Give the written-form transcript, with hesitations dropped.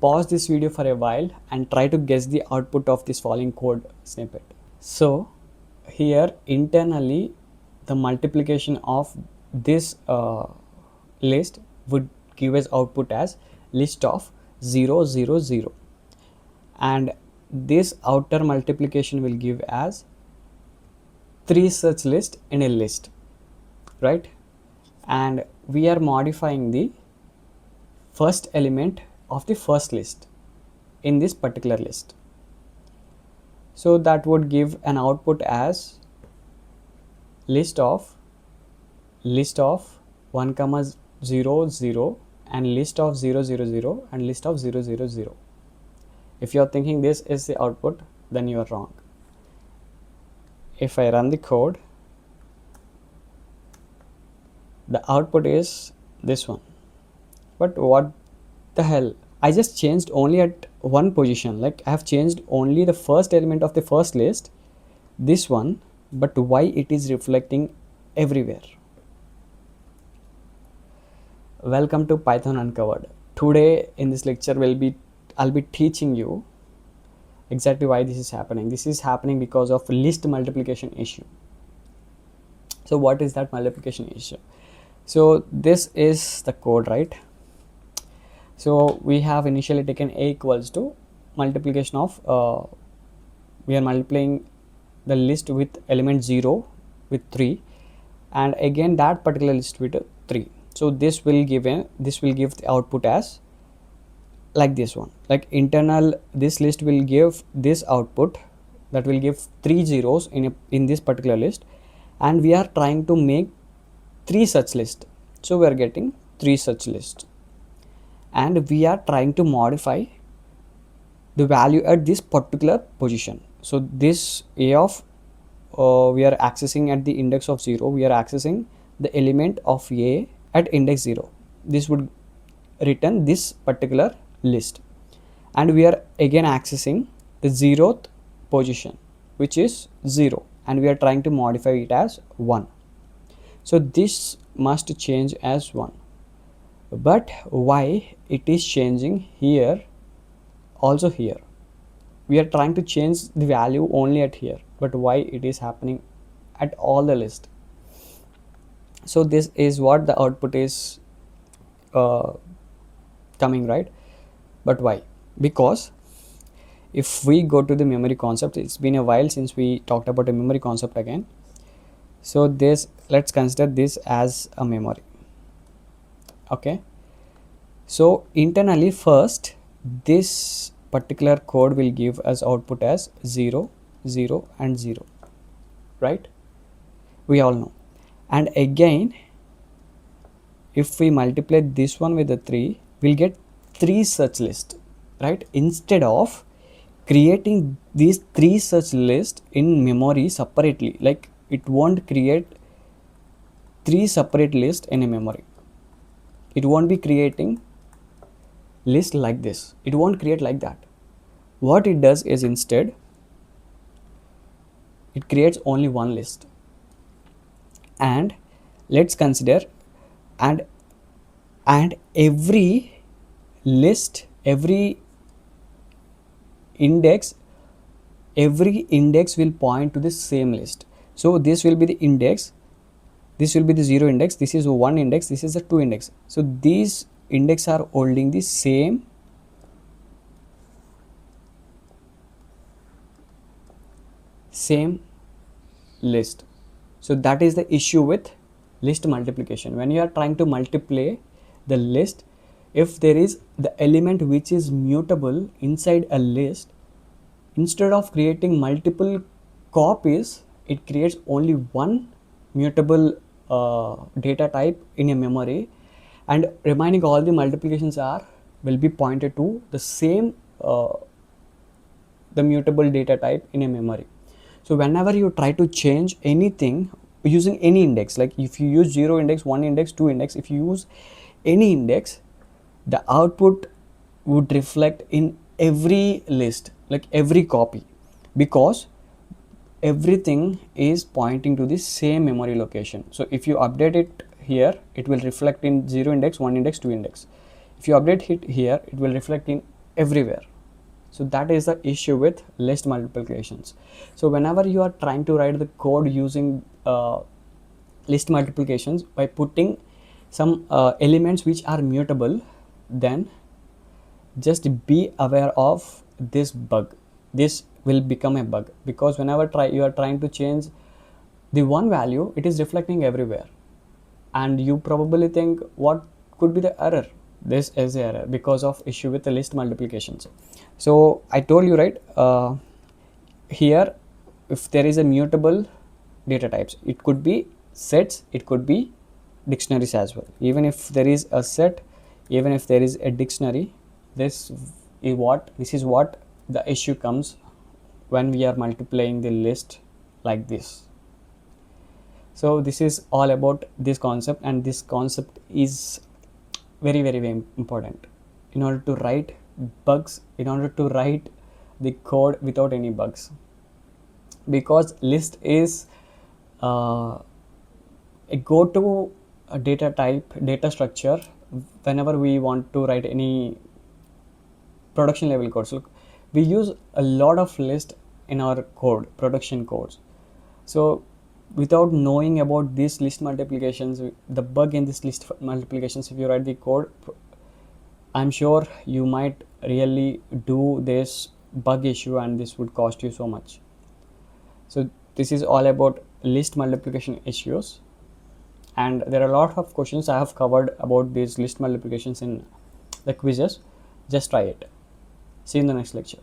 pause this video for a while and try to guess the output of this following code snippet. So here internally the multiplication of this list would give us output as list of 0 0 0, and this outer multiplication will give as 3 such list in a list, right? And we are modifying the first element of the first list in this particular list, so that would give an output as list of 1 comma 0 0 and list of 0 0 0 and list of 0 0 0. If you are thinking this is the output, then you are wrong. If I run the code, the output is this one. But what the hell, I just changed only at one position, like I have changed only the first element of the first list, this one, but why it is reflecting everywhere? Welcome to Python Uncovered. Today in this lecture I'll be teaching you exactly why this is happening. This is happening because of list multiplication issue. So what is that multiplication issue? So this is the code, right? So we have initially taken a equals to multiplication of we are multiplying the list with element 0 with 3, and again that particular list with 3. So this will give the output as like this one, like internal this list will give this output that will give 3 zeros in this particular list, and we are trying to make 3 such list. So we are getting 3 such list, and we are trying to modify the value at this particular position. So this a of we are accessing at the index of 0, we are accessing the element of a at index 0. This would return this particular list, and we are again accessing the 0th position, which is 0, and we are trying to modify it as 1. So this must change as 1, but why it is changing here? Also here we are trying to change the value only at here, but why it is happening at all the list? So this is what the output is coming, right? But why? Because if we go to the memory concept, it's been a while since we talked about a memory concept again. So this, let's consider this as a memory. Okay, so internally first this particular code will give us output as 0 0 and 0, right? We all know. And again if we multiply this one with the 3, we'll get 3 such list, right? Instead of creating these 3 such list in memory separately, like it won't create 3 separate list in a memory. It won't be creating list like this. It won't create like that. What it does is instead it creates only one list. And let's consider, and every list, every index will point to the same list. So this will be the index, this will be the 0 index, this is 1 index, this is the 2 index. So these index are holding the same list. So that is the issue with list multiplication. When you are trying to multiply the list, if there is the element which is mutable inside a list, instead of creating multiple copies, it creates only one mutable data type in a memory, and remaining all the multiplications will be pointed to the same the mutable data type in a memory. So whenever you try to change anything using any index, like if you use 0 index, 1 index, 2 index, if you use any index, the output would reflect in every list, like every copy, because everything is pointing to the same memory location. So if you update it here, it will reflect in 0 index, 1 index, 2 index. If you update it here, it will reflect in everywhere. So that is the issue with list multiplications. So whenever you are trying to write the code using list multiplications by putting some elements which are mutable, then just be aware of this bug. This will become a bug, because whenever you are trying to change the one value, it is reflecting everywhere, and you probably think what could be the error. This is the error because of issue with the list multiplications. So I told you, right, here, if there is a mutable data types, it could be sets, it could be dictionaries as well. Even if there is a set, even if there is a dictionary, this is what the issue comes when we are multiplying the list like this. So this is all about this concept, and this concept is very, very, very important in order to write in order to write the code without any bugs. Because list is a go-to data type, data structure, whenever we want to write any production level codes. Look, we use a lot of list in our code, production codes. So without knowing about these list multiplications, the bug in this list multiplications, if you write the code, I'm sure you might really do this bug issue, and this would cost you so much. So this is all about list multiplication issues, and there are a lot of questions I have covered about these list multiplications in the quizzes. Just try it. See you in the next lecture.